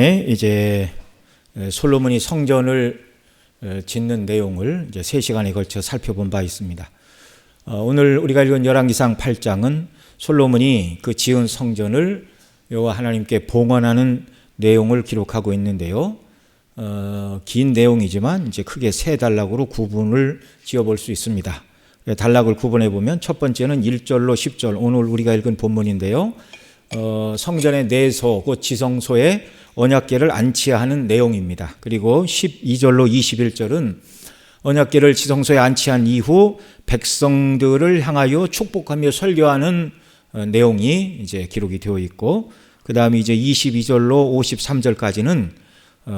이제 솔로몬이 성전을 짓는 내용을 이제 3시간에 걸쳐 살펴본 바 있습니다. 오늘 우리가 읽은 열왕기상 8장은 솔로몬이 그 지은 성전을 여호와 하나님께 봉헌하는 내용을 기록하고 있는데요. 긴 내용이지만 이제 크게 3단락으로 구분을 지어볼 수 있습니다. 단락을 구분해 보면 첫 번째는 1절로 10절, 오늘 우리가 읽은 본문인데요. 성전의 내소, 곧 지성소에 언약궤를 안치하는 내용입니다. 그리고 12절로 21절은 언약궤를 지성소에 안치한 이후 백성들을 향하여 축복하며 설교하는 내용이 이제 기록이 되어 있고, 그 다음에 이제 22절로 53절까지는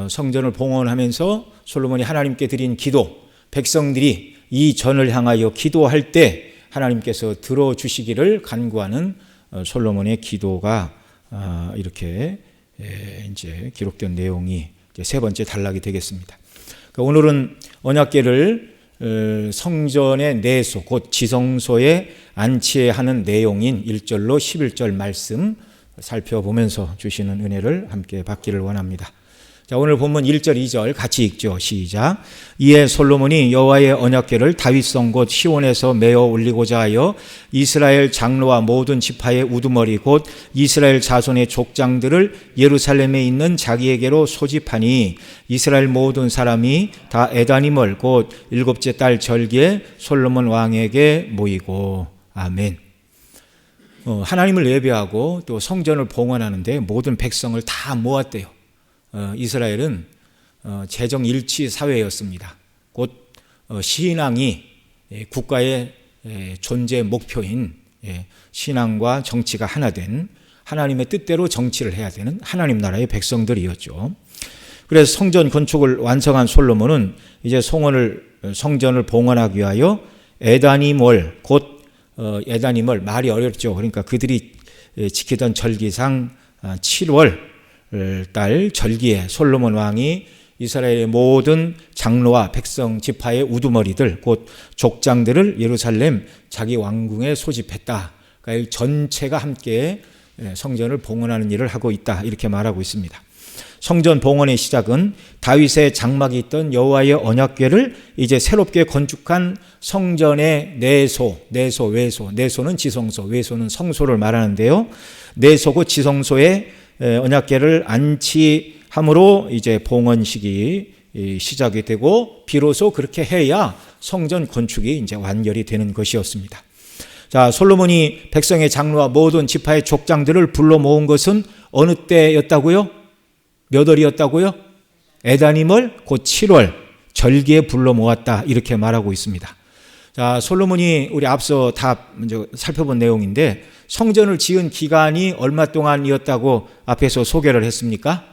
성전을 봉헌하면서 솔로몬이 하나님께 드린 기도, 백성들이 이 전을 향하여 기도할 때 하나님께서 들어주시기를 간구하는 솔로몬의 기도가 이렇게 이제 기록된 내용이 이제 3번째 단락이 되겠습니다. 오늘은 언약궤를 성전의 내소, 곧 지성소에 안치하는 내용인 1절로 11절 말씀 살펴보면서 주시는 은혜를 함께 받기를 원합니다. 자, 오늘 본문 1절, 2절 같이 읽죠. 시작. 이에 솔로몬이 여호와의 언약궤를 다윗성 곧 시온에서 메어 올리고자 하여 이스라엘 장로와 모든 지파의 우두머리 곧 이스라엘 자손의 족장들을 예루살렘에 있는 자기에게로 소집하니 이스라엘 모든 사람이 다 에다님을 곧 7째 달 절기에 솔로몬 왕에게 모이고. 아멘. 하나님을 예배하고 또 성전을 봉헌하는데 모든 백성을 다 모았대요. 이스라엘은 재정 일치 사회였습니다. 곧 신앙이 국가의 존재 목표인 신앙과 정치가 하나 된 하나님의 뜻대로 정치를 해야 되는 하나님 나라의 백성들이었죠. 그래서 성전 건축을 완성한 솔로몬은 이제 성전을 봉헌하기 위하여 에다님월, 곧 에다님월, 말이 어렵죠. 그러니까 그들이 지키던 절기상 7월 달 절기에 솔로몬 왕이 이스라엘의 모든 장로와 백성 지파의 우두머리들 곧 족장들을 예루살렘 자기 왕궁에 소집했다. 그러니까 전체가 함께 성전을 봉헌하는 일을 하고 있다, 이렇게 말하고 있습니다. 성전 봉헌의 시작은 다윗의 장막이 있던 여호와의 언약궤를 이제 새롭게 건축한 성전의 내소는 지성소, 외소는 성소를 말하는데요. 내소고 지성소에 언약궤를 안치함으로 이제 봉헌식이 시작이 되고 비로소 그렇게 해야 성전 건축이 이제 완결이 되는 것이었습니다. 자, 솔로몬이 백성의 장로와 모든 지파의 족장들을 불러 모은 것은 어느 때였다고요? 몇 월이었다고요? 에다님월 곧 7월 절기에 불러 모았다, 이렇게 말하고 있습니다. 자, 솔로몬이 우리 앞서 다 먼저 살펴본 내용인데 성전을 지은 기간이 얼마 동안이었다고 앞에서 소개를 했습니까?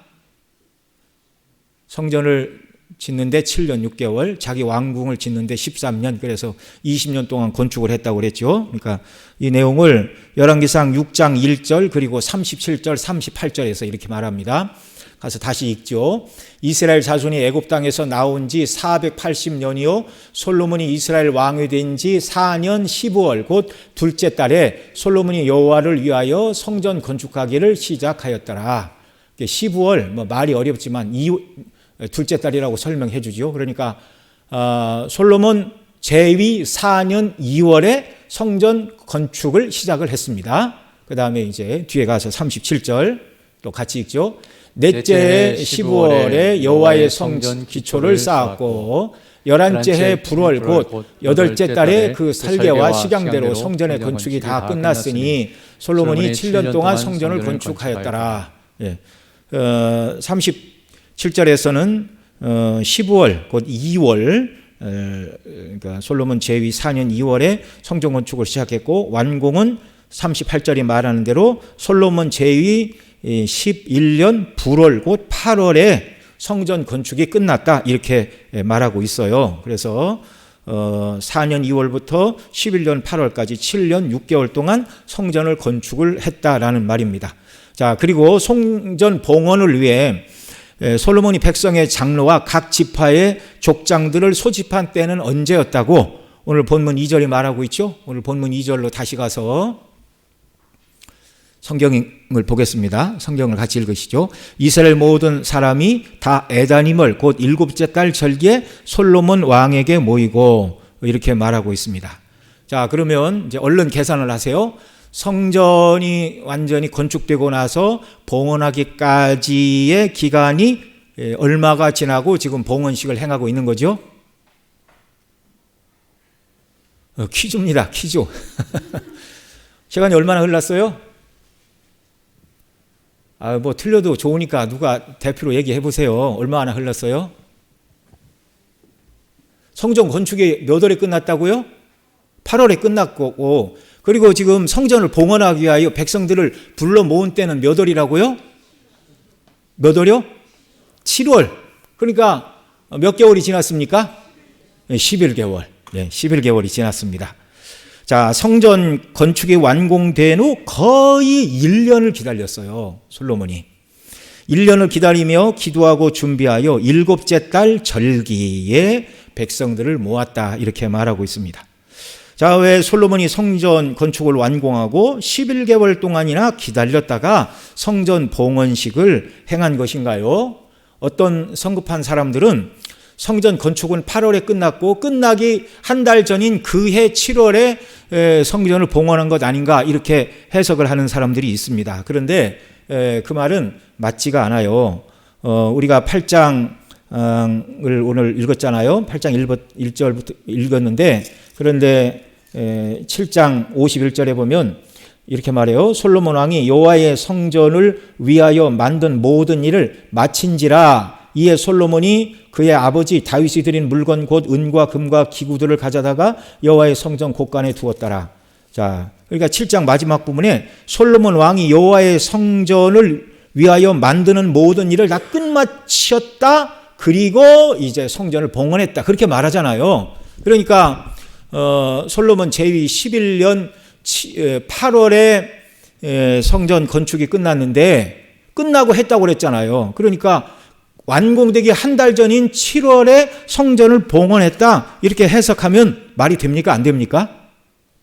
성전을 짓는데 7년 6개월, 자기 왕궁을 짓는데 13년, 그래서 20년 동안 건축을 했다고 그랬죠. 그러니까 이 내용을 열왕기상 6장 1절 그리고 37절 38절에서 이렇게 말합니다. 가서 다시 읽죠. 이스라엘 자손이 애굽 땅에서 나온 지 480년이요 솔로몬이 이스라엘 왕이 된 지 4년 15월 곧 둘째 달에 솔로몬이 여호와를 위하여 성전 건축하기를 시작하였더라. 15월 말이 어렵지만 둘째 달이라고 설명해 주죠. 그러니까 솔로몬 제위 4년 2월에 성전 건축을 시작을 했습니다. 그 다음에 이제 뒤에 가서 37절 또 같이 읽죠. 넷째 15월에 여호와의 성전 기초를 쌓았고 11째 해 불월 곧 8째 달에 그 설계와 식양대로 성전의 건축이 다 끝났으니 솔로몬이 7년 동안 성전을 건축하였더라. 37절에서는 15월 곧 2월, 그러니까 솔로몬 제위 4년 2월에 성전 건축을 시작했고 완공은 38절이 말하는 대로 솔로몬 제위 11년 불월 곧 8월에 성전 건축이 끝났다, 이렇게 말하고 있어요. 그래서 4년 2월부터 11년 8월까지 7년 6개월 동안 성전을 건축을 했다라는 말입니다. 자, 그리고 성전 봉헌을 위해 솔로몬이 백성의 장로와 각 지파의 족장들을 소집한 때는 언제였다고 오늘 본문 2절이 말하고 있죠. 오늘 본문 2절로 다시 가서 성경을 보겠습니다. 성경을 같이 읽으시죠. 이스라엘 모든 사람이 다 에다님을 곧 일곱째 달 절기에 솔로몬 왕에게 모이고 이렇게 말하고 있습니다. 자, 그러면 이제 얼른 계산을 하세요. 성전이 완전히 건축되고 나서 봉헌하기까지의 기간이 얼마가 지나고 지금 봉헌식을 행하고 있는 거죠? 퀴즈입니다. 퀴즈. 시간이 얼마나 흘렀어요? 뭐 틀려도 좋으니까 누가 대표로 얘기해 보세요. 얼마나 흘렀어요? 성전 건축이 몇 월에 끝났다고요? 8월에 끝났고, 그리고 지금 성전을 봉헌하기 위하여 백성들을 불러 모은 때는 몇 월이라고요? 몇 월이요? 7월. 그러니까 몇 개월이 지났습니까? 11개월. 네, 11개월이 지났습니다. 자, 성전 건축이 완공된 후 거의 1년을 기다렸어요. 솔로몬이. 1년을 기다리며 기도하고 준비하여 일곱째 달 절기에 백성들을 모았다. 이렇게 말하고 있습니다. 자, 왜 솔로몬이 성전 건축을 완공하고 11개월 동안이나 기다렸다가 성전 봉헌식을 행한 것인가요? 어떤 성급한 사람들은 성전 건축은 8월에 끝났고 끝나기 한 달 전인 그해 7월에 성전을 봉헌한 것 아닌가 이렇게 해석을 하는 사람들이 있습니다. 그런데 그 말은 맞지가 않아요. 우리가 8장을 오늘 읽었잖아요. 8장 1절부터 읽었는데, 그런데 7장 51절에 보면 이렇게 말해요. 솔로몬 왕이 여호와의 성전을 위하여 만든 모든 일을 마친지라. 이에 솔로몬이 그의 아버지 다윗이 드린 물건 곧 은과 금과 기구들을 가져다가 여호와의 성전 곳간에 두었더라. 자, 그러니까 7장 마지막 부분에 솔로몬 왕이 여호와의 성전을 위하여 만드는 모든 일을 다 끝마쳤다. 그리고 이제 성전을 봉헌했다. 그렇게 말하잖아요. 그러니까 솔로몬 제위 11년 8월에 성전 건축이 끝났는데 끝나고 했다고 그랬잖아요. 그러니까 완공되기 한 달 전인 7월에 성전을 봉헌했다. 이렇게 해석하면 말이 됩니까? 안 됩니까?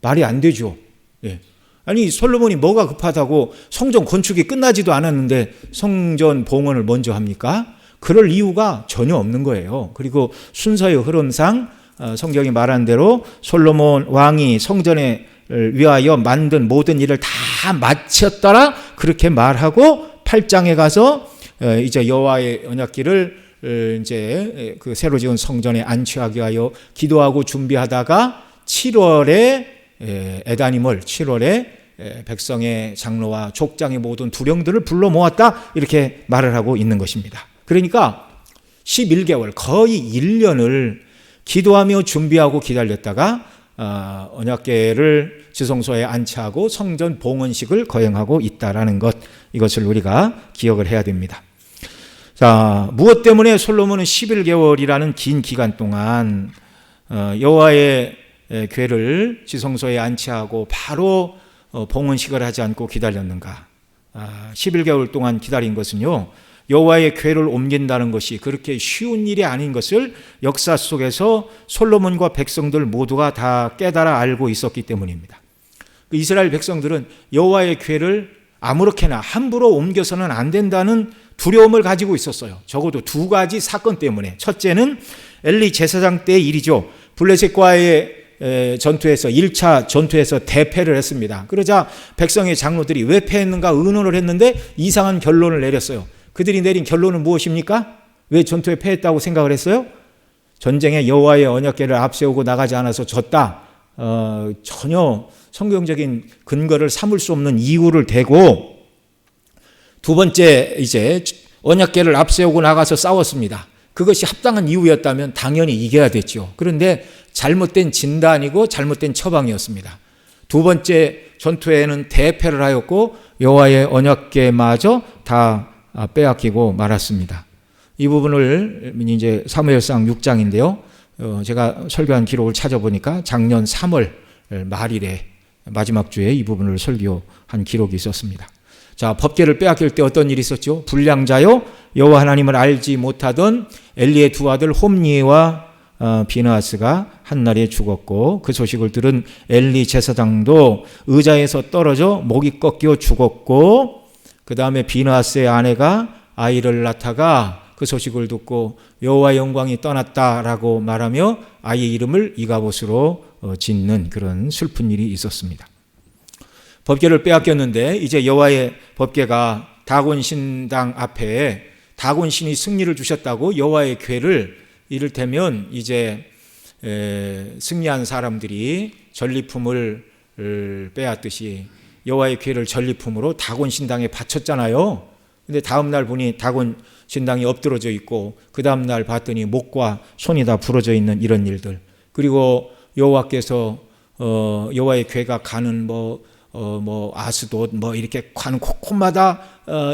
말이 안 되죠. 예. 아니, 솔로몬이 뭐가 급하다고 성전 건축이 끝나지도 않았는데 성전 봉헌을 먼저 합니까? 그럴 이유가 전혀 없는 거예요. 그리고 순서의 흐름상 성경이 말한 대로 솔로몬 왕이 성전에 위하여 만든 모든 일을 다 마쳤더라. 그렇게 말하고 8장에 가서 이제 여호와의 언약궤를 이제 그 새로 지은 성전에 안치하기 위하여 기도하고 준비하다가 7월에 에다님을 7월에 백성의 장로와 족장의 모든 두령들을 불러 모았다. 이렇게 말을 하고 있는 것입니다. 그러니까 11개월 거의 1년을 기도하며 준비하고 기다렸다가 언약궤를 지성소에 안치하고 성전 봉헌식을 거행하고 있다라는 것, 이것을 우리가 기억을 해야 됩니다. 자, 무엇 때문에 솔로몬은 11개월이라는 긴 기간 동안 여호와의 궤를 지성소에 안치하고 바로 봉헌식을 하지 않고 기다렸는가? 11개월 동안 기다린 것은요, 여호와의 궤를 옮긴다는 것이 그렇게 쉬운 일이 아닌 것을 역사 속에서 솔로몬과 백성들 모두가 다 깨달아 알고 있었기 때문입니다. 이스라엘 백성들은 여호와의 궤를 아무렇게나 함부로 옮겨서는 안 된다는 두려움을 가지고 있었어요. 적어도 두 가지 사건 때문에. 첫째는 엘리 제사장 때의 일이죠. 블레셋과의 전투에서 1차 전투에서 대패를 했습니다. 그러자 백성의 장로들이 왜 패했는가 의논을 했는데 이상한 결론을 내렸어요. 그들이 내린 결론은 무엇입니까? 왜 전투에 패했다고 생각을 했어요? 전쟁에 여호와의 언약궤를 앞세우고 나가지 않아서 졌다. 전혀 성경적인 근거를 삼을 수 없는 이유를 대고, 두 번째 이제 언약궤를 앞세우고 나가서 싸웠습니다. 그것이 합당한 이유였다면 당연히 이겨야 됐죠. 그런데 잘못된 진단이고 잘못된 처방이었습니다. 두 번째 전투에는 대패를 하였고 여호와의 언약궤마저 다 빼앗기고 말았습니다. 이 부분을 이제 사무엘상 6장인데요. 제가 설교한 기록을 찾아보니까 작년 3월 말일에 마지막 주에 이 부분을 설교한 기록이 있었습니다. 자, 법궤를 빼앗길 때 어떤 일이 있었죠? 불량자요 여호와 하나님을 알지 못하던 엘리의 두 아들 홈니와 비느하스가 한날에 죽었고, 그 소식을 들은 엘리 제사장도 의자에서 떨어져 목이 꺾여 죽었고, 그 다음에 비느하스의 아내가 아이를 낳다가 그 소식을 듣고 여호와의 영광이 떠났다라고 말하며 아이의 이름을 이가봇으로 짓는 그런 슬픈 일이 있었습니다. 법궤를 빼앗겼는데 이제 여호와의 법궤가 다곤 신당 앞에 다곤 신이 승리를 주셨다고 여호와의 궤를 이를테면 이제 승리한 사람들이 전리품을 빼앗듯이 여호와의 궤를 전리품으로 다곤 신당에 바쳤잖아요. 근데 다음 날 보니 다곤 신당이 엎드러져 있고, 그 다음 날 봤더니 목과 손이 다 부러져 있는 이런 일들. 그리고 여호와께서 여호와의 궤가 가는 아스돗 이렇게 가는 곳곳마다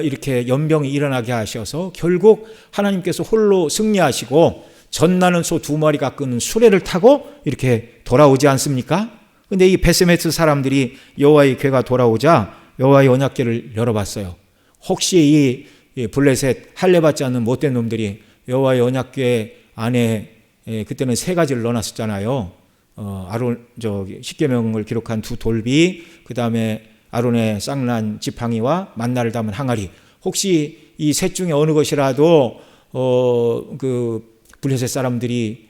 이렇게 연병이 일어나게 하셔서 결국 하나님께서 홀로 승리하시고 전나는 소 2마리가 끄는 수레를 타고 이렇게 돌아오지 않습니까? 근데 이 베세메스 사람들이 여호와의 궤가 돌아오자 여호와의 언약궤를 열어봤어요. 혹시 이 블레셋 할례받지 않는 못된 놈들이 여호와의 언약궤 안에 그때는 3가지를 넣어놨었잖아요. 아론 십계명을 기록한 2 돌비, 그 다음에 아론의 쌍난 지팡이와 만나를 담은 항아리. 혹시 이 셋 중에 어느 것이라도 그 블레셋 사람들이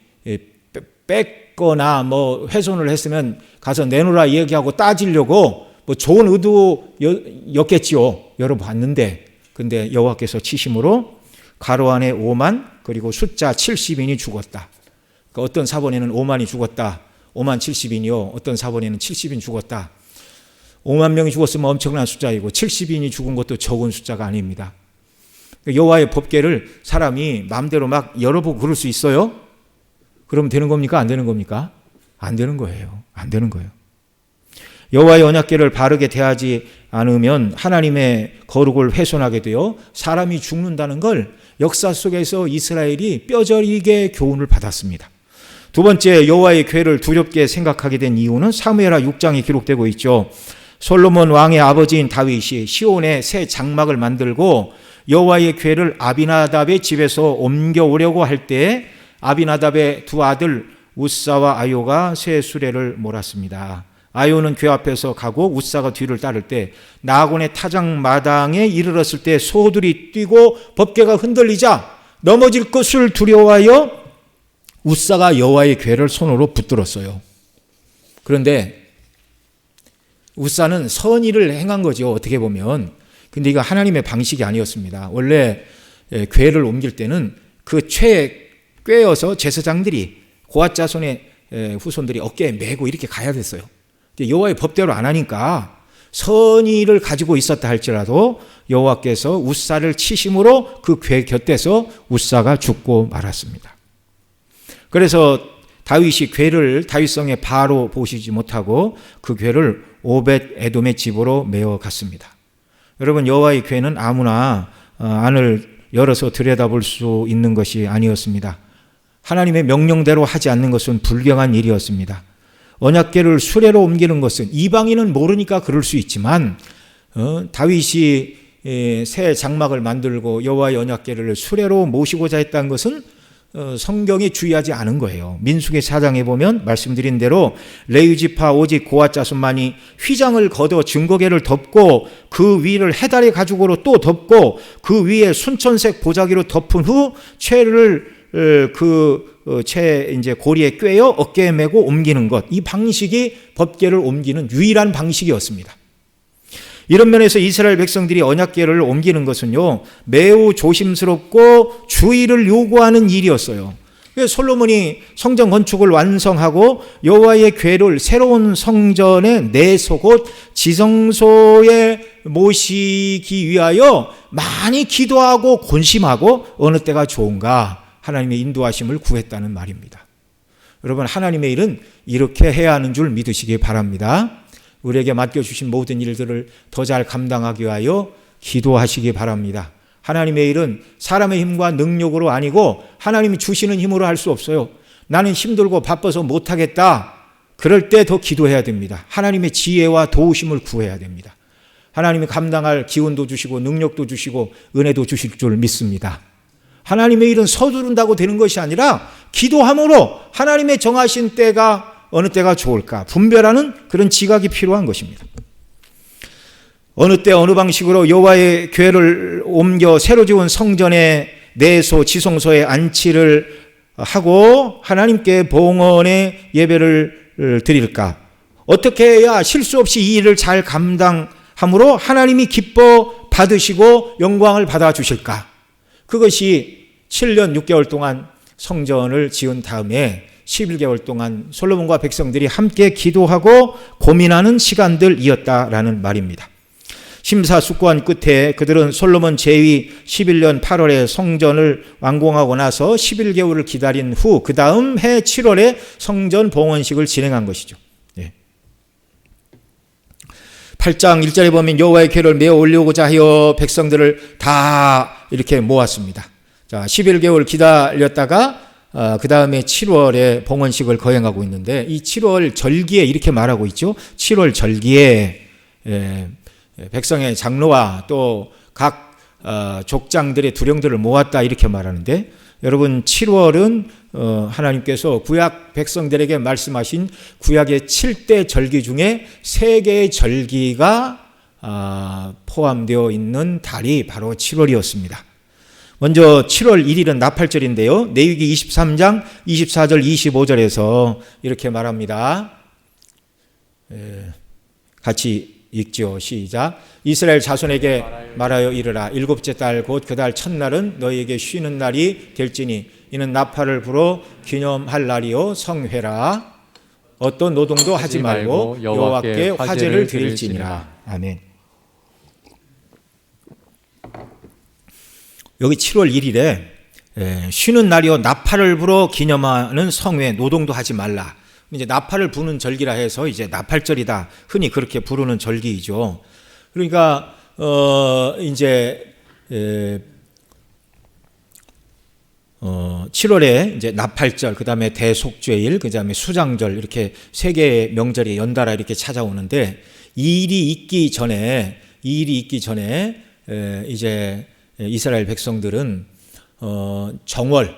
뺏거나 훼손을 했으면 가서 내놓으라 얘기하고 따지려고 좋은 의도였겠지요. 열어봤는데, 근데 여호와께서 치심으로 가로 안에 5만 그리고 숫자 70인이 죽었다. 그러니까 어떤 사본에는 5만이 죽었다. 5만 70인이요. 어떤 사본에는 70인 죽었다. 5만 명이 죽었으면 엄청난 숫자이고 70인이 죽은 것도 적은 숫자가 아닙니다. 여호와의 법궤를 사람이 마음대로 막 열어보고 그럴 수 있어요? 그러면 되는 겁니까? 안 되는 겁니까? 안 되는 거예요. 안 되는 거예요. 여호와의 언약궤를 바르게 대하지 않으면 하나님의 거룩을 훼손하게 되어 사람이 죽는다는 걸 역사 속에서 이스라엘이 뼈저리게 교훈을 받았습니다. 두 번째, 여호와의 궤를 두렵게 생각하게 된 이유는 사무엘하 6장에 기록되고 있죠. 솔로몬 왕의 아버지인 다윗이 시온에 새 장막을 만들고 여호와의 궤를 아비나답의 집에서 옮겨오려고 할 때 아비나답의 2 아들 우사와 아요가 새 수레를 몰았습니다. 아요는 궤 앞에서 가고 우사가 뒤를 따를 때 나곤의 타작마당에 이르렀을 때 소들이 뛰고 법궤가 흔들리자 넘어질 것을 두려워하여 우사가 여호와의 궤를 손으로 붙들었어요. 그런데 우사는 선의를 행한 거죠, 어떻게 보면. 근데 이거 하나님의 방식이 아니었습니다. 원래 궤를 옮길 때는 그 채에 꿰어서 제사장들이 고앗 자손의 후손들이 어깨에 메고 이렇게 가야 됐어요. 여호와의 법대로 안 하니까 선의를 가지고 있었다 할지라도 여호와께서 우사를 치심으로 그 궤 곁에서 우사가 죽고 말았습니다. 그래서 다윗이 궤를 다윗성에 바로 보시지 못하고 그 궤를 오벳 에돔의 집으로 메어 갔습니다. 여러분, 여호와의 궤는 아무나 안을 열어서 들여다볼 수 있는 것이 아니었습니다. 하나님의 명령대로 하지 않는 것은 불경한 일이었습니다. 언약궤를 수레로 옮기는 것은 이방인은 모르니까 그럴 수 있지만 다윗이 새 장막을 만들고 여호와의 언약궤를 수레로 모시고자 했다는 것은 성경이 주의하지 않은 거예요. 민수기 4장에 보면 말씀드린 대로 레위지파 오직 고앗 자손만이 휘장을 걷어 증거궤를 덮고 그 위를 해달의 가죽으로 또 덮고 그 위에 순천색 보자기로 덮은 후 채를 이제 고리에 꿰어 어깨에 메고 옮기는 것, 이 방식이 법궤를 옮기는 유일한 방식이었습니다. 이런 면에서 이스라엘 백성들이 언약궤를 옮기는 것은요, 매우 조심스럽고 주의를 요구하는 일이었어요. 솔로몬이 성전 건축을 완성하고 여호와의 궤를 새로운 성전의 내소곳 지성소에 모시기 위하여 많이 기도하고 곤심하고 어느 때가 좋은가 하나님의 인도하심을 구했다는 말입니다. 여러분, 하나님의 일은 이렇게 해야 하는 줄 믿으시기 바랍니다. 우리에게 맡겨주신 모든 일들을 더 잘 감당하기 위하여 기도하시기 바랍니다. 하나님의 일은 사람의 힘과 능력으로 아니고 하나님이 주시는 힘으로 할 수 없어요. 나는 힘들고 바빠서 못하겠다. 그럴 때 더 기도해야 됩니다. 하나님의 지혜와 도우심을 구해야 됩니다. 하나님이 감당할 기운도 주시고 능력도 주시고 은혜도 주실 줄 믿습니다. 하나님의 일은 서두른다고 되는 것이 아니라 기도함으로 하나님의 정하신 때가 어느 때가 좋을까 분별하는 그런 지각이 필요한 것입니다. 어느 때 어느 방식으로 여호와의 궤를 옮겨 새로 지은 성전의 내소 지성소에 안치를 하고 하나님께 봉헌의 예배를 드릴까? 어떻게 해야 실수 없이 이 일을 잘 감당함으로 하나님이 기뻐 받으시고 영광을 받아 주실까? 그것이 7년 6개월 동안 성전을 지은 다음에 11개월 동안 솔로몬과 백성들이 함께 기도하고 고민하는 시간들이었다라는 말입니다. 심사숙고한 끝에 그들은 솔로몬 제위 11년 8월에 성전을 완공하고 나서 11개월을 기다린 후 그 다음 해 7월에 성전 봉헌식을 진행한 것이죠. 8장 1절에 보면 여호와의 궤를 메어 올려오고자 하여 백성들을 다 이렇게 모았습니다. 자, 11개월 기다렸다가 그 다음에 7월에 봉헌식을 거행하고 있는데 이 7월 절기에 이렇게 말하고 있죠. 7월 절기에 백성의 장로와 또 각 족장들의 두령들을 모았다 이렇게 말하는데 여러분 7월은 하나님께서 구약 백성들에게 말씀하신 구약의 7대 절기 중에 3개의 절기가 포함되어 있는 달이 바로 7월이었습니다. 먼저 7월 1일은 나팔절인데요. 레위기 23장 24절 25절에서 이렇게 말합니다. 같이 읽죠. 시작. 이스라엘 자손에게 말하여 이르라. 7째 달 곧 그 달 첫날은 너희에게 쉬는 날이 될지니 이는 나팔을 불어 기념할 날이요 성회라. 어떤 노동도 하지 말고 여호와께 화제를 드릴지니라. 아멘. 여기 7월 1일에 쉬는 날이요 나팔을 불어 기념하는 성회 노동도 하지 말라. 이제 나팔을 부는 절기라 해서 이제 나팔절이다. 흔히 그렇게 부르는 절기이죠. 그러니까 이제 7월에 이제 나팔절, 그다음에 대속죄일, 그다음에 수장절 이렇게 3개의 명절이 연달아 이렇게 찾아오는데 이 일이 있기 전에 이제 이스라엘 백성들은 정월에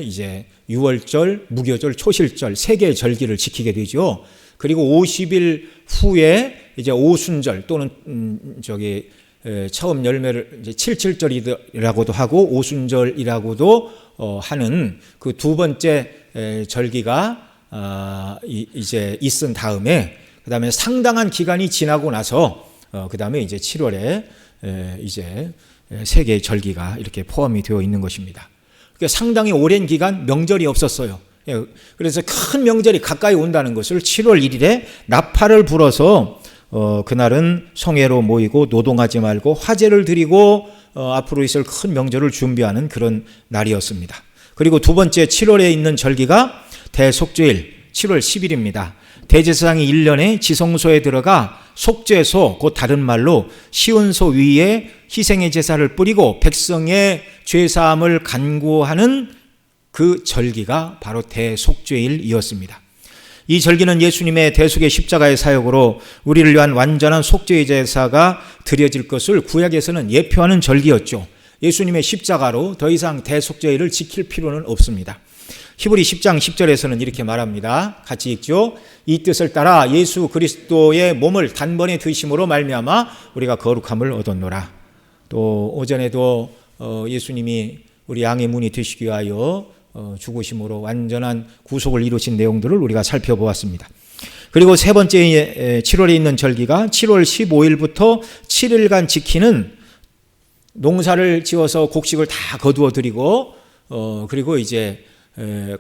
이제 유월절, 무교절, 초실절 3개의 절기를 지키게 되죠. 그리고 50일 후에 이제 오순절 또는 처음 열매를 이제 칠칠절이라고도 하고 오순절이라고도 하는 그 두 번째 절기가 이제 있은 다음에 그다음에 상당한 기간이 지나고 나서 그다음에 이제 7월에 이제 3개의 절기가 이렇게 포함이 되어 있는 것입니다. 상당히 오랜 기간 명절이 없었어요. 그래서 큰 명절이 가까이 온다는 것을 7월 1일에 나팔을 불어서 그날은 성회로 모이고 노동하지 말고 화제를 드리고 앞으로 있을 큰 명절을 준비하는 그런 날이었습니다. 그리고 두 번째 7월에 있는 절기가 대속죄일 7월 10일입니다. 대제사장이 1년에 지성소에 들어가 속죄소, 곧 다른 말로 시온소 위에 희생의 제사를 뿌리고 백성의 죄사함을 간구하는 그 절기가 바로 대속죄일이었습니다. 이 절기는 예수님의 대속의 십자가의 사역으로 우리를 위한 완전한 속죄의 제사가 드려질 것을 구약에서는 예표하는 절기였죠. 예수님의 십자가로 더 이상 대속죄일을 지킬 필요는 없습니다. 히브리 10장 10절에서는 이렇게 말합니다. 같이 읽죠. 이 뜻을 따라 예수 그리스도의 몸을 단번에 드심으로 말미암아 우리가 거룩함을 얻었노라. 또 오전에도 예수님이 우리 양의 문이 되시기 위하여 죽으심으로 완전한 구속을 이루신 내용들을 우리가 살펴보았습니다. 그리고 세 번째 7월에 있는 절기가 7월 15일부터 7일간 지키는 농사를 지어서 곡식을 다 거두어 드리고 그리고 이제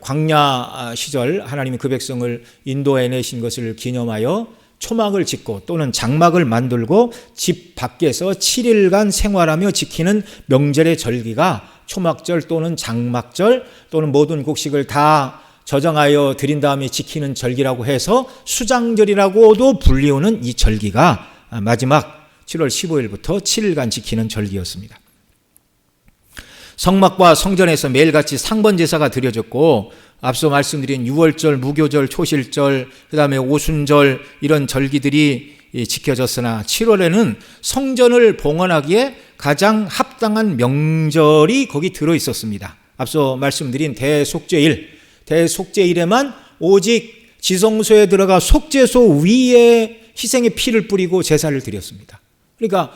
광야 시절 하나님이 그 백성을 인도해 내신 것을 기념하여 초막을 짓고 또는 장막을 만들고 집 밖에서 7일간 생활하며 지키는 명절의 절기가 초막절 또는 장막절 또는 모든 곡식을 다 저장하여 드린 다음에 지키는 절기라고 해서 수장절이라고도 불리우는 이 절기가 마지막 7월 15일부터 7일간 지키는 절기였습니다. 성막과 성전에서 매일같이 상번제사가 드려졌고 앞서 말씀드린 유월절, 무교절, 초실절, 그 다음에 오순절 이런 절기들이 지켜졌으나 7월에는 성전을 봉헌하기에 가장 합당한 명절이 거기 들어 있었습니다. 앞서 말씀드린 대속죄일에만 오직 지성소에 들어가 속죄소 위에 희생의 피를 뿌리고 제사를 드렸습니다. 그러니까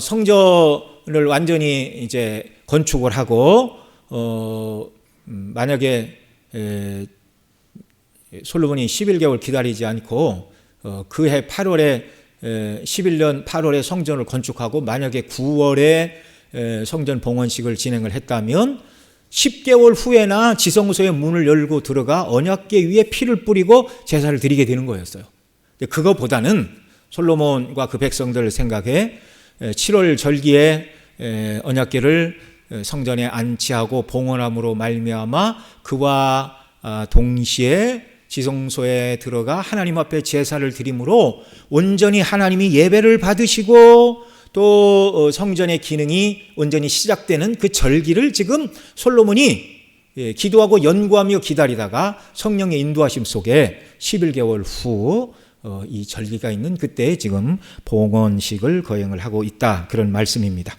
성전을 완전히 이제 건축을 하고 만약에 솔로몬이 11개월 기다리지 않고 그해 8월에 11년 8월에 성전을 건축하고 만약에 9월에 성전 봉헌식을 진행을 했다면 10개월 후에나 지성소의 문을 열고 들어가 언약궤 위에 피를 뿌리고 제사를 드리게 되는 거였어요. 그거보다는 솔로몬과 그 백성들 생각에 7월 절기에 언약궤를 성전에 안치하고 봉헌함으로 말미암아 그와 동시에 지성소에 들어가 하나님 앞에 제사를 드림으로 온전히 하나님이 예배를 받으시고 또 성전의 기능이 온전히 시작되는 그 절기를 지금 솔로몬이 기도하고 연구하며 기다리다가 성령의 인도하심 속에 11개월 후 이 절기가 있는 그때 지금 봉헌식을 거행을 하고 있다, 그런 말씀입니다.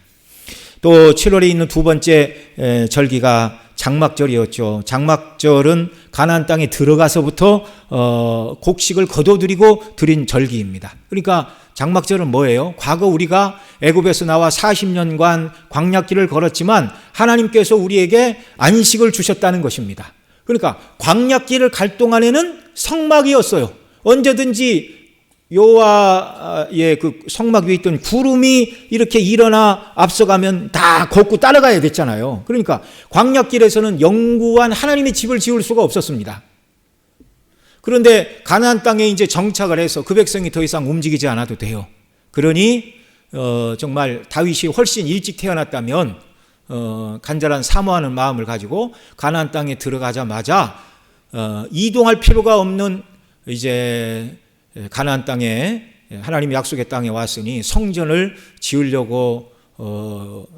또 7월에 있는 두 번째 절기가 장막절이었죠. 장막절은 가나안 땅에 들어가서부터 곡식을 거둬들이고 드린 절기입니다. 그러니까 장막절은 뭐예요? 과거 우리가 애굽에서 나와 40년간 광야길을 걸었지만 하나님께서 우리에게 안식을 주셨다는 것입니다. 그러니까 광야길을 갈 동안에는 성막이었어요. 언제든지 여호와의 그 성막 위에 있던 구름이 이렇게 일어나 앞서가면 다 걷고 따라가야 됐잖아요. 그러니까 광야길에서는 영구한 하나님의 집을 지을 수가 없었습니다. 그런데 가나안 땅에 이제 정착을 해서 그 백성이 더 이상 움직이지 않아도 돼요. 그러니 정말 다윗이 훨씬 일찍 태어났다면 간절한 사모하는 마음을 가지고 가나안 땅에 들어가자마자 이동할 필요가 없는 이제 가나안 땅에 하나님 약속의 땅에 왔으니 성전을 지으려고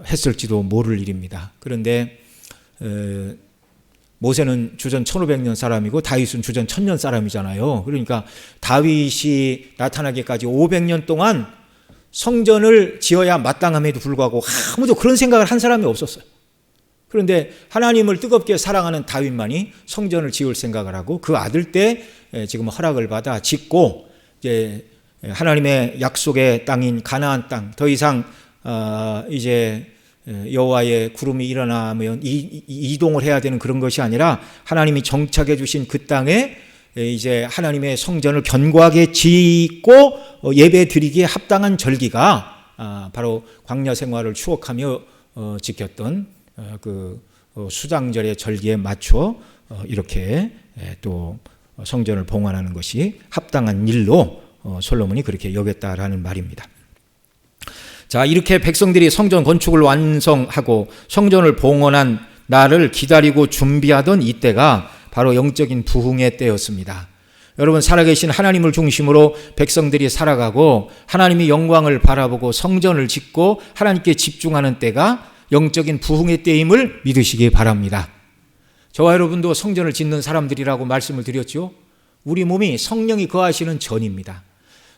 했을지도 모를 일입니다. 그런데 모세는 주전 1500년 사람이고 다윗은 주전 1000년 사람이잖아요. 그러니까 다윗이 나타나기까지 500년 동안 성전을 지어야 마땅함에도 불구하고 아무도 그런 생각을 한 사람이 없었어요. 그런데 하나님을 뜨겁게 사랑하는 다윗만이 성전을 지을 생각을 하고 그 아들 때 지금 허락을 받아 짓고 이제 하나님의 약속의 땅인 가나안 땅, 더 이상 이제 여호와의 구름이 일어나면 이동을 해야 되는 그런 것이 아니라 하나님이 정착해 주신 그 땅에 이제 하나님의 성전을 견고하게 짓고 예배 드리기에 합당한 절기가 바로 광야 생활을 추억하며 지켰던 그 수장절의 절기에 맞춰 이렇게 또 성전을 봉헌하는 것이 합당한 일로 솔로몬이 그렇게 여겼다라는 말입니다. 자, 이렇게 백성들이 성전 건축을 완성하고 성전을 봉헌한 날을 기다리고 준비하던 이때가 바로 영적인 부흥의 때였습니다. 여러분, 살아계신 하나님을 중심으로 백성들이 살아가고 하나님이 영광을 바라보고 성전을 짓고 하나님께 집중하는 때가 영적인 부흥의 때임을 믿으시기 바랍니다. 저와 여러분도 성전을 짓는 사람들이라고 말씀을 드렸죠. 우리 몸이 성령이 거하시는 전입니다.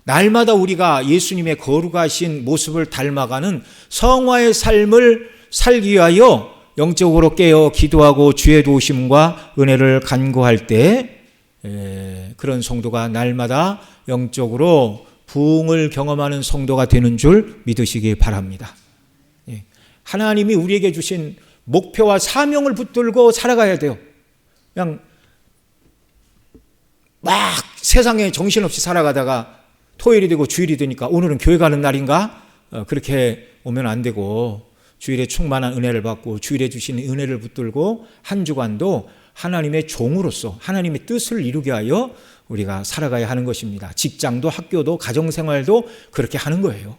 날마다 우리가 예수님의 거룩하신 모습을 닮아가는 성화의 삶을 살기 위하여 영적으로 깨어 기도하고 주의 도우심과 은혜를 간구할 때 그런 성도가 날마다 영적으로 부흥을 경험하는 성도가 되는 줄 믿으시기 바랍니다. 하나님이 우리에게 주신 목표와 사명을 붙들고 살아가야 돼요. 그냥 막 세상에 정신없이 살아가다가 토요일이 되고 주일이 되니까 오늘은 교회 가는 날인가? 그렇게 오면 안 되고 주일에 충만한 은혜를 받고 주일에 주신 은혜를 붙들고 한 주간도 하나님의 종으로서 하나님의 뜻을 이루게 하여 우리가 살아가야 하는 것입니다. 직장도 학교도 가정생활도 그렇게 하는 거예요.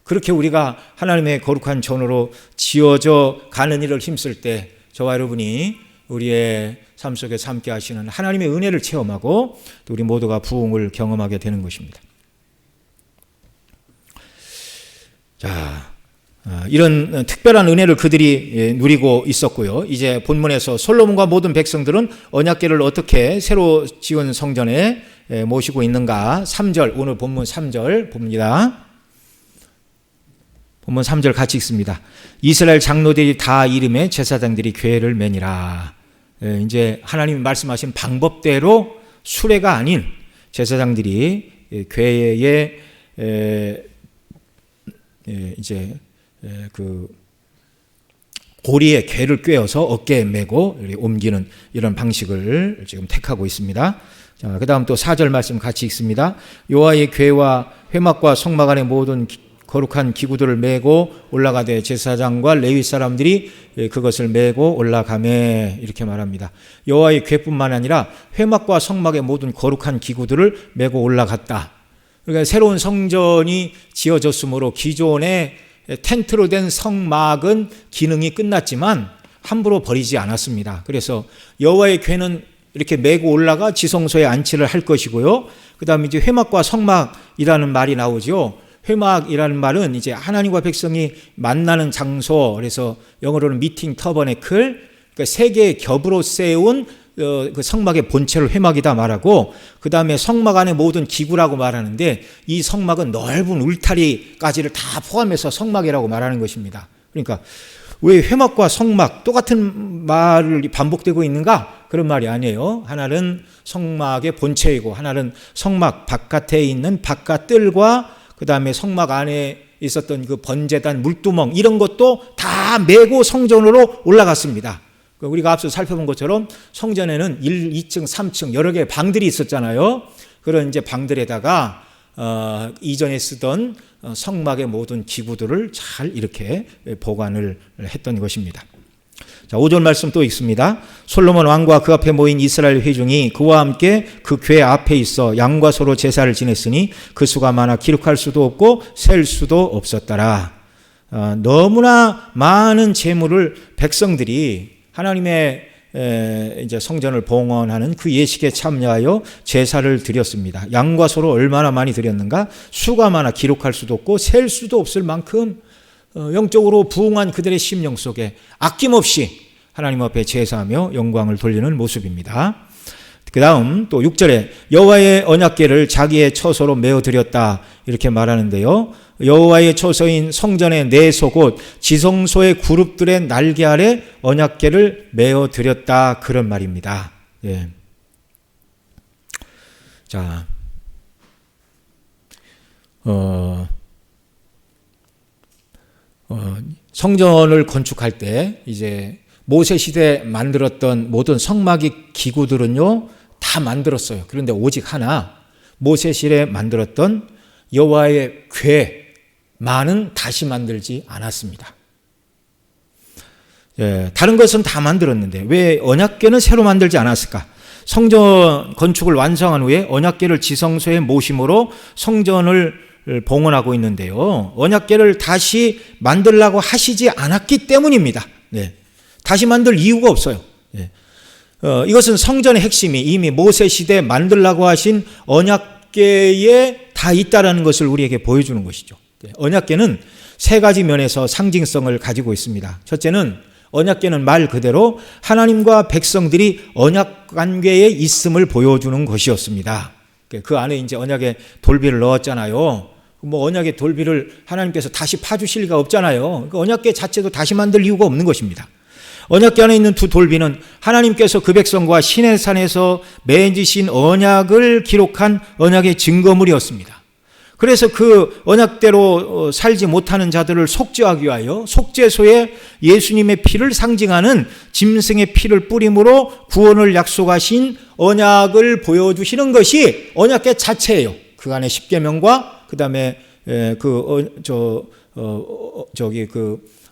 그렇게 우리가 하나님의 거룩한 전으로 지어져 가는 일을 힘쓸 때 저와 여러분이 우리의 삶 속에서 함께 하시는 하나님의 은혜를 체험하고 또 우리 모두가 부흥을 경험하게 되는 것입니다. 자, 이런 특별한 은혜를 그들이 누리고 있었고요. 이제 본문에서 솔로몬과 모든 백성들은 언약궤를 어떻게 새로 지은 성전에 모시고 있는가? 3절, 오늘 본문 3절 봅니다. 본문 3절 같이 읽습니다. 이스라엘 장로들이 다 이름에 제사장들이 궤를 매니라. 이제 하나님이 말씀하신 방법대로 수레가 아닌 제사장들이 궤에 이제 그 고리에 궤를 꿰어서 어깨에 메고 옮기는 이런 방식을 지금 택하고 있습니다. 자, 그 다음 또 4절 말씀 같이 읽습니다. 여호와의 궤와 회막과 성막 안의 모든 거룩한 기구들을 메고 올라가되 제사장과 레위 사람들이 그것을 메고 올라가매 이렇게 말합니다. 여호와의 궤뿐만 아니라 회막과 성막의 모든 거룩한 기구들을 메고 올라갔다. 그러니까 새로운 성전이 지어졌으므로 기존의 텐트로 된 성막은 기능이 끝났지만 함부로 버리지 않았습니다. 그래서 여호와의 궤는 이렇게 메고 올라가 지성소에 안치를 할 것이고요. 그 다음에 이제 회막과 성막이라는 말이 나오죠. 회막이라는 말은 이제 하나님과 백성이 만나는 장소, 그래서 영어로는 미팅 터버네클, 그러니까 세 개의 겹으로 세운 그 성막의 본체를 회막이다 말하고, 그 다음에 성막 안의 모든 기구라고 말하는데 이 성막은 넓은 울타리까지를 다 포함해서 성막이라고 말하는 것입니다. 그러니까 왜 회막과 성막 똑같은 말이 반복되고 있는가? 그런 말이 아니에요. 하나는 성막의 본체이고 하나는 성막 바깥에 있는 바깥뜰과 그 다음에 성막 안에 있었던 그 번제단 물두멍 이런 것도 다 메고 성전으로 올라갔습니다. 우리가 앞서 살펴본 것처럼 성전에는 1, 2층, 3층 여러 개의 방들이 있었잖아요. 그런 이제 방들에다가 이전에 쓰던 성막의 모든 기구들을 잘 이렇게 보관을 했던 것입니다. 자, 5절 말씀 또 읽습니다. 솔로몬 왕과 그 앞에 모인 이스라엘 회중이 그와 함께 그 궤 앞에 있어 양과 소로 제사를 지냈으니 그 수가 많아 기록할 수도 없고 셀 수도 없었더라. 너무나 많은 제물을 백성들이 하나님의 이제 성전을 봉헌하는 그 예식에 참여하여 제사를 드렸습니다. 양과 소로 얼마나 많이 드렸는가? 수가 많아 기록할 수도 없고 셀 수도 없을 만큼 영적으로 부흥한 그들의 심령 속에 아낌없이 하나님 앞에 제사하며 영광을 돌리는 모습입니다. 그 다음 또 6절에 여호와의 언약궤를 자기의 처소로 메어 드렸다 이렇게 말하는데요. 여호와의 처소인 성전의 내소 곧 지성소의 그룹들의 날개 아래 언약궤를 메어 드렸다 그런 말입니다. 예. 자, 성전을 건축할 때 이제 모세 시대에 만들었던 모든 성막의 기구들은요 다 만들었어요. 그런데 오직 하나 모세 시대에 만들었던 여호와의 궤만은 다시 만들지 않았습니다. 예, 다른 것은 다 만들었는데 왜 언약궤는 새로 만들지 않았을까? 성전 건축을 완성한 후에 언약궤를 지성소에 모심으로 성전을 봉헌하고 있는데요. 언약궤를 다시 만들라고 하시지 않았기 때문입니다. 네. 다시 만들 이유가 없어요. 네. 이것은 성전의 핵심이 이미 모세 시대에 만들라고 하신 언약궤에 다 있다라는 것을 우리에게 보여주는 것이죠. 네. 언약궤는 세 가지 면에서 상징성을 가지고 있습니다. 첫째는 언약궤는 말 그대로 하나님과 백성들이 언약 관계에 있음을 보여주는 것이었습니다. 그 안에 이제 언약의 돌비를 넣었잖아요. 언약의 돌비를 하나님께서 다시 파주실 리가 없잖아요. 언약궤 자체도 다시 만들 이유가 없는 것입니다. 언약궤 안에 있는 두 돌비는 하나님께서 그 백성과 시내산에서 맺으신 언약을 기록한 언약의 증거물이었습니다. 그래서 그 언약대로 살지 못하는 자들을 속죄하기 위하여 속죄소에 예수님의 피를 상징하는 짐승의 피를 뿌림으로 구원을 약속하신 언약을 보여주시는 것이 언약궤 자체예요. 그 안에 십계명과 그 다음에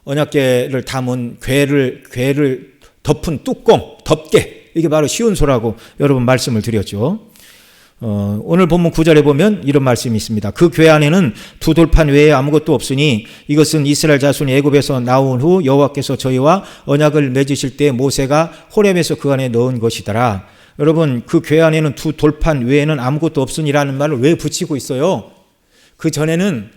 언약궤를 담은 궤를 덮은 뚜껑, 덮개, 이게 바로 시온소라고 여러분 말씀을 드렸죠. 오늘 본문 9절에 보면 이런 말씀이 있습니다. 그 궤 안에는 두 돌판 외에 아무것도 없으니 이것은 이스라엘 자손이 애굽에서 나온 후 여호와께서 저희와 언약을 맺으실 때 모세가 호렙에서 그 안에 넣은 것이더라. 여러분, 그 궤 안에는 두 돌판 외에는 아무것도 없으니라는 말을 왜 붙이고 있어요? 그 전에는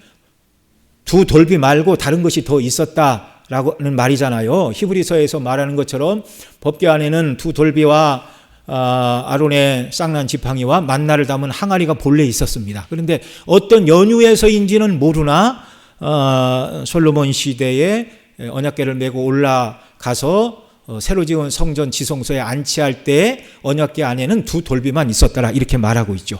두 돌비 말고 다른 것이 더 있었다라는 말이잖아요. 히브리서에서 말하는 것처럼 법궤 안에는 두 돌비와 아론의 쌍난 지팡이와 만나를 담은 항아리가 본래 있었습니다. 그런데 어떤 연유에서인지는 모르나 솔로몬 시대에 언약궤를 메고 올라가서 새로 지은 성전 지성소에 안치할 때 언약궤 안에는 두 돌비만 있었더라 이렇게 말하고 있죠.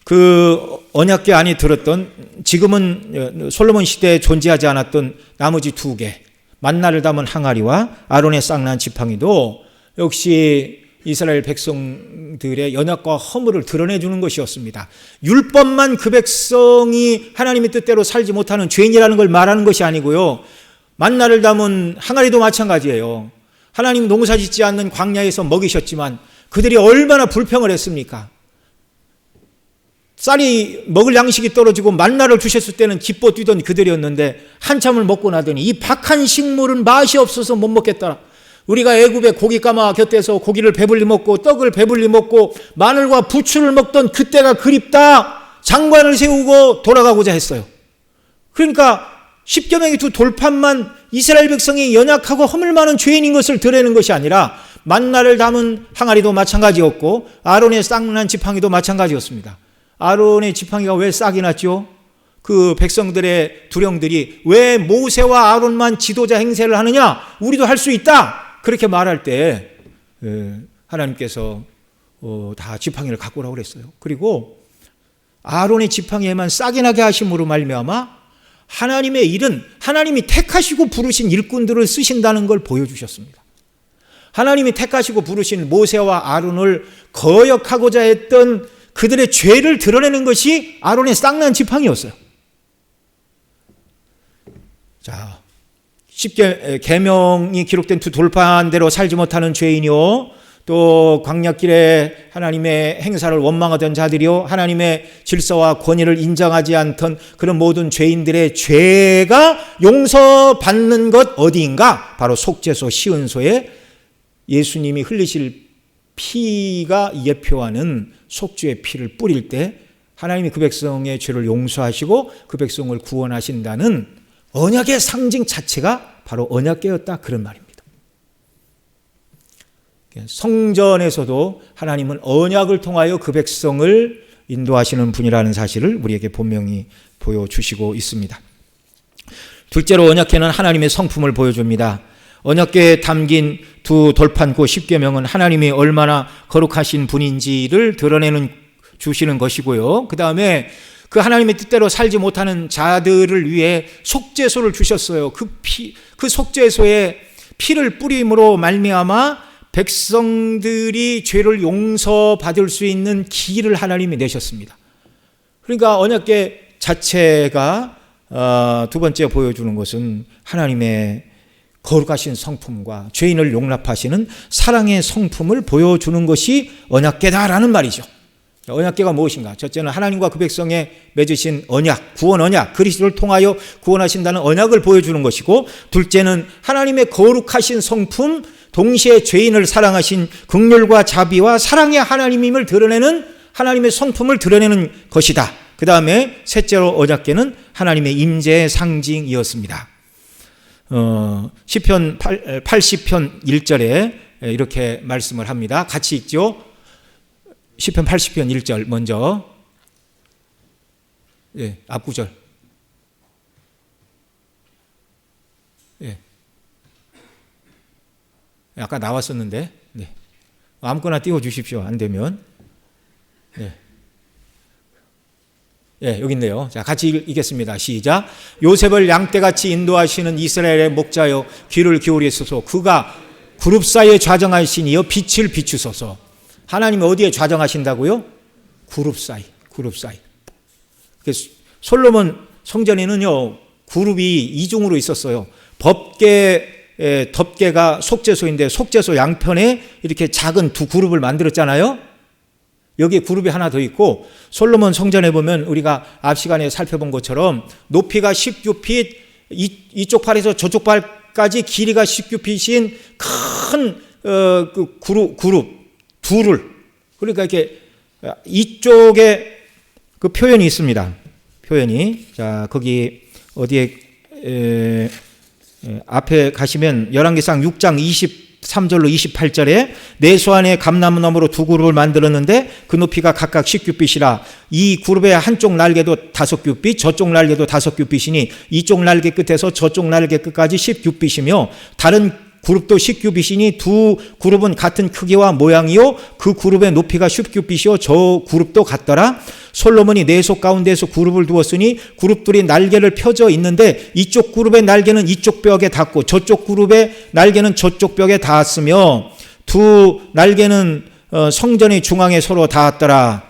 그 언약궤 안에 들었던 지금은 솔로몬 시대에 존재하지 않았던 나머지 두 개, 만나를 담은 항아리와 아론의 쌍난 지팡이도 역시 이스라엘 백성들의 연약과 허물을 드러내주는 것이었습니다. 율법만 그 백성이 하나님의 뜻대로 살지 못하는 죄인이라는 걸 말하는 것이 아니고요. 만나를 담은 항아리도 마찬가지예요. 하나님 농사 짓지 않는 광야에서 먹이셨지만 그들이 얼마나 불평을 했습니까? 쌀이 먹을 양식이 떨어지고 만나를 주셨을 때는 기뻐 뛰던 그들이었는데 한참을 먹고 나더니 이 박한 식물은 맛이 없어서 못 먹겠다. 우리가 애굽의 고깃가마 곁에서 고기를 배불리 먹고 떡을 배불리 먹고 마늘과 부추를 먹던 그때가 그립다. 장관을 세우고 돌아가고자 했어요. 그러니까 십계명의 두 돌판만 이스라엘 백성이 연약하고 허물 많은 죄인인 것을 드러내는 것이 아니라 만나를 담은 항아리도 마찬가지였고 아론의 쌍난 지팡이도 마찬가지였습니다. 아론의 지팡이가 왜 싹이 났죠? 그 백성들의 두령들이 왜 모세와 아론만 지도자 행세를 하느냐? 우리도 할 수 있다. 그렇게 말할 때 하나님께서 다 지팡이를 갖고 오라고 그랬어요. 그리고 아론의 지팡이에만 싹이 나게 하심으로 말미암아 하나님의 일은 하나님이 택하시고 부르신 일꾼들을 쓰신다는 걸 보여주셨습니다. 하나님이 택하시고 부르신 모세와 아론을 거역하고자 했던 그들의 죄를 드러내는 것이 아론의 쌍난 지팡이였어요. 자, 계명이 기록된 두 돌판대로 살지 못하는 죄인이요, 또 광야길에 하나님의 행사를 원망하던 자들이요, 하나님의 질서와 권위를 인정하지 않던 그런 모든 죄인들의 죄가 용서받는 것 어디인가? 바로 속죄소 시은소에 예수님이 흘리실 피가 예표하는 속죄의 피를 뿌릴 때 하나님이 그 백성의 죄를 용서하시고 그 백성을 구원하신다는 언약의 상징 자체가 바로 언약궤였다, 그런 말입니다. 성전에서도 하나님은 언약을 통하여 그 백성을 인도하시는 분이라는 사실을 우리에게 분명히 보여주시고 있습니다. 둘째로 언약궤는 하나님의 성품을 보여줍니다. 언약궤에 담긴 두 돌판고 십계명은 하나님이 얼마나 거룩하신 분인지를 드러내는 주시는 것이고요. 그 다음에 그 하나님의 뜻대로 살지 못하는 자들을 위해 속죄소를 주셨어요. 그 속죄소에 피를 뿌림으로 말미암아 백성들이 죄를 용서받을 수 있는 길을 하나님이 내셨습니다. 그러니까 언약궤 자체가 두 번째 보여주는 것은 하나님의 거룩하신 성품과 죄인을 용납하시는 사랑의 성품을 보여주는 것이 언약궤다라는 말이죠. 언약궤가 무엇인가? 첫째는 하나님과 그 백성에 맺으신 언약, 구원 언약, 그리스도를 통하여 구원하신다는 언약을 보여주는 것이고, 둘째는 하나님의 거룩하신 성품, 동시에 죄인을 사랑하신 긍휼과 자비와 사랑의 하나님임을 드러내는 하나님의 성품을 드러내는 것이다. 그 다음에 셋째로 언약궤는 하나님의 임재의 상징이었습니다. 시편 80편 1절에 이렇게 말씀을 합니다. 같이 읽죠. 시편 80편 1절 먼저, 앞구절. 아까 나왔었는데, 아무거나 띄워주십시오. 안 되면. 여기 있네요. 자, 같이 읽겠습니다. 시작. 요셉을 양떼같이 인도하시는 이스라엘의 목자여 귀를 기울이소서. 그가 그룹 사이에 좌정하시니여 빛을 비추소서. 하나님이 어디에 좌정하신다고요? 그룹 사이. 솔로몬 성전에는요, 그룹이 이중으로 있었어요. 덮개가 속죄소인데 속죄소 양편에 이렇게 작은 두 그룹을 만들었잖아요. 여기에 그룹이 하나 더 있고, 솔로몬 성전에 보면 우리가 앞 시간에 살펴본 것처럼 높이가 19핏, 이쪽 팔에서 저쪽 팔까지 길이가 19핏인 큰 그룹 둘을, 그러니까 이렇게 이쪽에 그 표현이 있습니다. 표현이, 자, 거기 어디에 앞에 가시면 열왕기상 6장 23절로 28절에 내소 안에 감나무나무로 두 그룹을 만들었는데 그 높이가 각각 10규빗이라 이 그룹의 한쪽 날개도 5규빗 저쪽 날개도 5규빗이니 이쪽 날개 끝에서 저쪽 날개 끝까지 10규빗이며 다른 그룹도 10규빗이니 두 그룹은 같은 크기와 모양이요 그 그룹의 높이가 10규빗이요 저 그룹도 같더라. 솔로몬이 내소 가운데에서 그룹을 두었으니 그룹들이 날개를 펴져 있는데 이쪽 그룹의 날개는 이쪽 벽에 닿고 저쪽 그룹의 날개는 저쪽 벽에 닿았으며 두 날개는 성전의 중앙에 서로 닿았더라.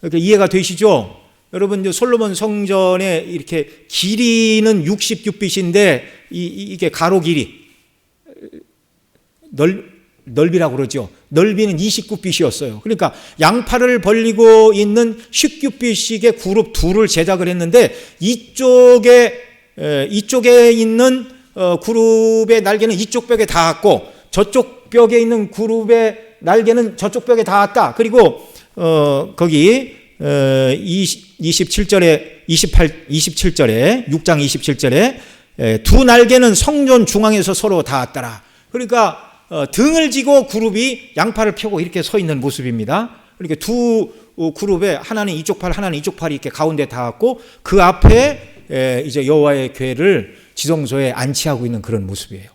이렇게 이해가 되시죠? 여러분 솔로몬 성전의 이렇게 길이는 60규빗인데 이게 가로 길이 넓이라고 그러죠. 넓이는 29빗이었어요. 그러니까 양팔을 벌리고 있는 10규빗씩의 그룹 둘을 제작을 했는데 이쪽에 있는 그룹의 날개는 이쪽 벽에 닿았고 저쪽 벽에 있는 그룹의 날개는 저쪽 벽에 닿았다. 그리고 거기 27절에 27절에 6장 27절에 두 날개는 성전 중앙에서 서로 닿았더라. 그러니까 등을 지고 그룹이 양팔을 펴고 이렇게 서 있는 모습입니다. 그러니까 두 그룹에 하나는 이쪽 팔, 하나는 이쪽 팔이 이렇게 가운데 닿았고 그 앞에 이제 여호와의 궤를 지성소에 안치하고 있는 그런 모습이에요.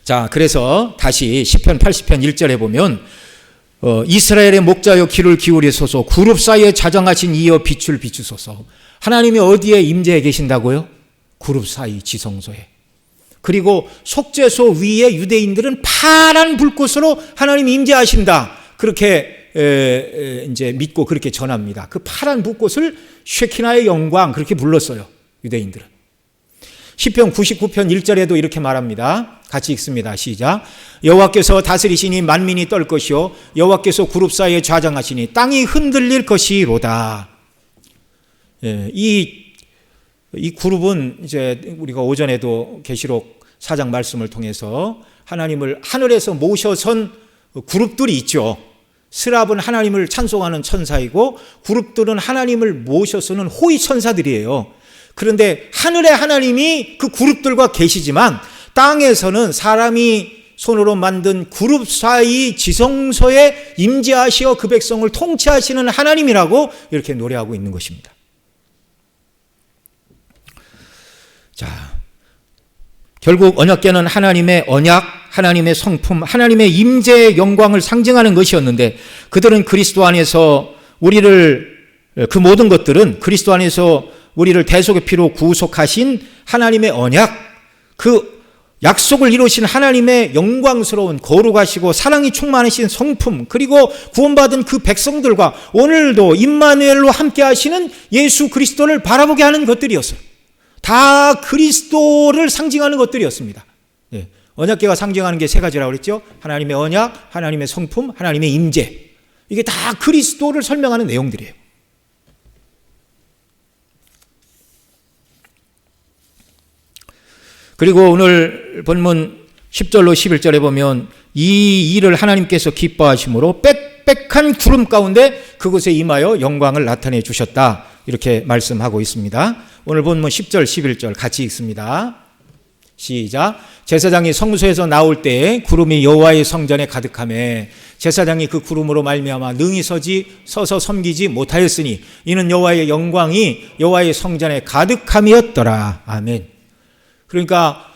자, 그래서 다시 시편 80편 1절에 보면 이스라엘의 목자여 귀를 기울이소서 그룹 사이에 자정하신 이여 빛을 비추소서. 하나님이 어디에 임재해 계신다고요? 그룹 사이 지성소에. 그리고 속죄소 위에 유대인들은 파란 불꽃으로 하나님이 임재하신다. 그렇게 이제 믿고 그렇게 전합니다. 그 파란 불꽃을 쉐키나의 영광 그렇게 불렀어요. 유대인들은. 시편 99편 1절에도 이렇게 말합니다. 같이 읽습니다. 시작. 여호와께서 다스리시니 만민이 떨 것이요 여호와께서 그룹 사이에 좌정하시니 땅이 흔들릴 것이로다. 이 그룹은 이제 우리가 오전에도 계시록 4장 말씀을 통해서 하나님을 하늘에서 모셔선 그룹들이 있죠. 스랍은 하나님을 찬송하는 천사이고 그룹들은 하나님을 모셔서는 호위 천사들이에요. 그런데 하늘에 하나님이 그 그룹들과 계시지만 땅에서는 사람이 손으로 만든 그룹 사이 지성소에 임재하시어 그 백성을 통치하시는 하나님이라고 이렇게 노래하고 있는 것입니다. 자, 결국 언약궤는 하나님의 언약, 하나님의 성품, 하나님의 임재의 영광을 상징하는 것이었는데 그들은 그리스도 안에서 그 모든 것들은 그리스도 안에서 우리를 대속의 피로 구속하신 하나님의 언약, 그 약속을 이루신 하나님의 영광스러운 거룩하시고 사랑이 충만하신 성품, 그리고 구원받은 그 백성들과 오늘도 임마누엘로 함께 하시는 예수 그리스도를 바라보게 하는 것들이었어요. 다 그리스도를 상징하는 것들이었습니다. 언약궤가 상징하는 게 세 가지라고 그랬죠. 하나님의 언약, 하나님의 성품, 하나님의 임재. 이게 다 그리스도를 설명하는 내용들이에요. 그리고 오늘 본문 10절로 11절에 보면 이 일을 하나님께서 기뻐하심으로 빽빽한 구름 가운데 그곳에 임하여 영광을 나타내 주셨다. 이렇게 말씀하고 있습니다. 오늘 본문 10절 11절 같이 읽습니다. 시작. 제사장이 성소에서 나올 때에 구름이 여호와의 성전에 가득하매 제사장이 그 구름으로 말미암아 능히 서서 섬기지 못하였으니 이는 여호와의 영광이 여호와의 성전에 가득함이었더라. 아멘. 그러니까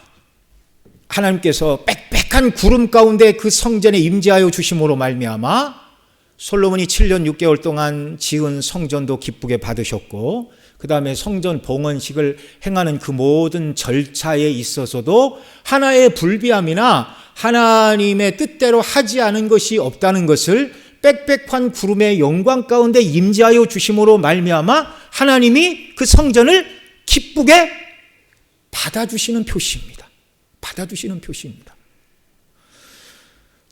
하나님께서 빽빽한 구름 가운데 그 성전에 임재하여 주심으로 말미암아 솔로몬이 7년 6개월 동안 지은 성전도 기쁘게 받으셨고 그 다음에 성전 봉헌식을 행하는 그 모든 절차에 있어서도 하나의 불비함이나 하나님의 뜻대로 하지 않은 것이 없다는 것을 빽빽한 구름의 영광 가운데 임재하여 주심으로 말미암아 하나님이 그 성전을 기쁘게 받아주시는 표시입니다. 받아주시는 표시입니다.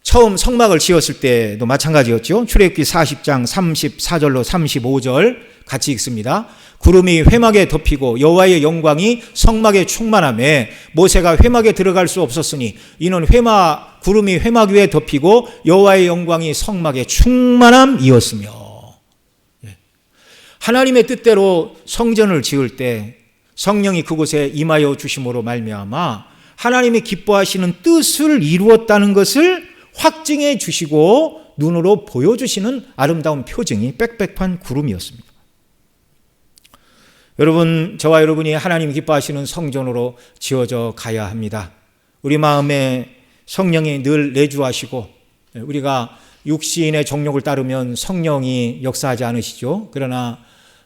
처음 성막을 지었을 때도 마찬가지였죠. 출애굽기 40장 34절로 35절 같이 읽습니다. 구름이 회막에 덮이고 여호와의 영광이 성막에 충만하며 모세가 회막에 들어갈 수 없었으니 이는 구름이 회막 위에 덮이고 여호와의 영광이 성막에 충만함이었으며. 하나님의 뜻대로 성전을 지을 때 성령이 그곳에 임하여 주심으로 말미암아 하나님이 기뻐하시는 뜻을 이루었다는 것을 확증해 주시고 눈으로 보여주시는 아름다운 표징이 빽빽한 구름이었습니다. 여러분, 저와 여러분이 하나님 기뻐하시는 성전으로 지어져 가야 합니다. 우리 마음에 성령이 늘 내주하시고, 우리가 육신의 정욕을 따르면 성령이 역사하지 않으시죠. 그러나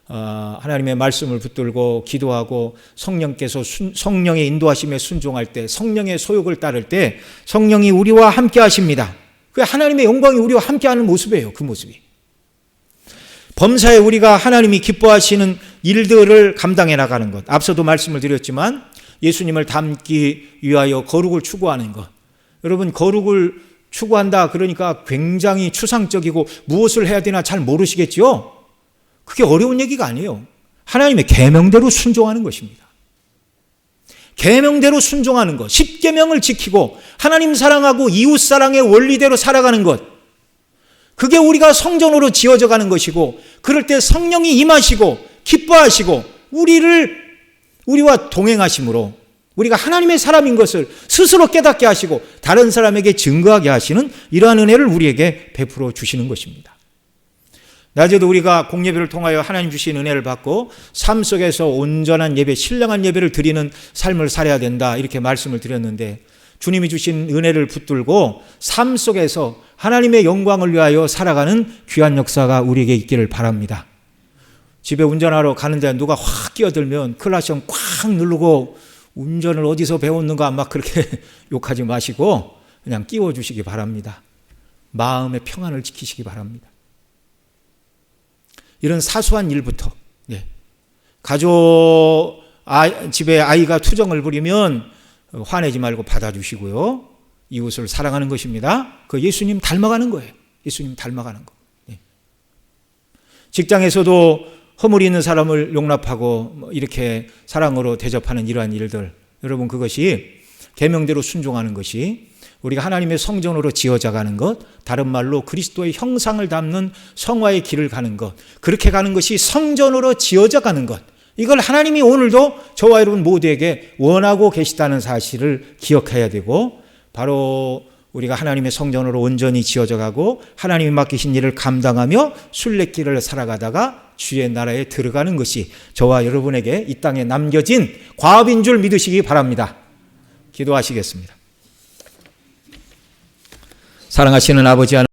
하나님의 말씀을 붙들고 기도하고 성령께서 성령의 인도하심에 순종할 때, 성령의 소욕을 따를 때 성령이 우리와 함께 하십니다. 그 하나님의 영광이 우리와 함께하는 모습이에요. 그 모습이. 범사에 우리가 하나님이 기뻐하시는 일들을 감당해 나가는 것. 앞서도 말씀을 드렸지만 예수님을 닮기 위하여 거룩을 추구하는 것. 여러분, 거룩을 추구한다 그러니까 굉장히 추상적이고 무엇을 해야 되나 잘 모르시겠죠? 그게 어려운 얘기가 아니에요. 하나님의 계명대로 순종하는 것입니다. 계명대로 순종하는 것, 십계명을 지키고 하나님 사랑하고 이웃 사랑의 원리대로 살아가는 것, 그게 우리가 성전으로 지어져 가는 것이고, 그럴 때 성령이 임하시고 기뻐하시고 우리와 동행하심으로 우리가 하나님의 사람인 것을 스스로 깨닫게 하시고 다른 사람에게 증거하게 하시는 이러한 은혜를 우리에게 베풀어 주시는 것입니다. 낮에도 우리가 공예배를 통하여 하나님 주신 은혜를 받고 삶 속에서 온전한 예배, 신령한 예배를 드리는 삶을 살아야 된다, 이렇게 말씀을 드렸는데, 주님이 주신 은혜를 붙들고 삶 속에서 하나님의 영광을 위하여 살아가는 귀한 역사가 우리에게 있기를 바랍니다. 집에 운전하러 가는데 누가 확 끼어들면 클락션 꽉 누르고 운전을 어디서 배웠는가 막 그렇게 욕하지 마시고 그냥 끼워주시기 바랍니다. 마음의 평안을 지키시기 바랍니다. 이런 사소한 일부터, 집에 아이가 투정을 부리면 화내지 말고 받아주시고요. 이웃을 사랑하는 것입니다. 그 예수님 닮아가는 거예요. 예수님 닮아가는 거. 직장에서도 허물이 있는 사람을 용납하고 이렇게 사랑으로 대접하는 이러한 일들, 여러분, 그것이 계명대로 순종하는 것이 우리가 하나님의 성전으로 지어져 가는 것, 다른 말로 그리스도의 형상을 담는 성화의 길을 가는 것, 그렇게 가는 것이 성전으로 지어져 가는 것, 이걸 하나님이 오늘도 저와 여러분 모두에게 원하고 계시다는 사실을 기억해야 되고, 바로 우리가 하나님의 성전으로 온전히 지어져 가고 하나님이 맡기신 일을 감당하며 순례길을 살아가다가 주의 나라에 들어가는 것이 저와 여러분에게 이 땅에 남겨진 과업인 줄 믿으시기 바랍니다. 기도하시겠습니다. 사랑하시는 아버지 하나님,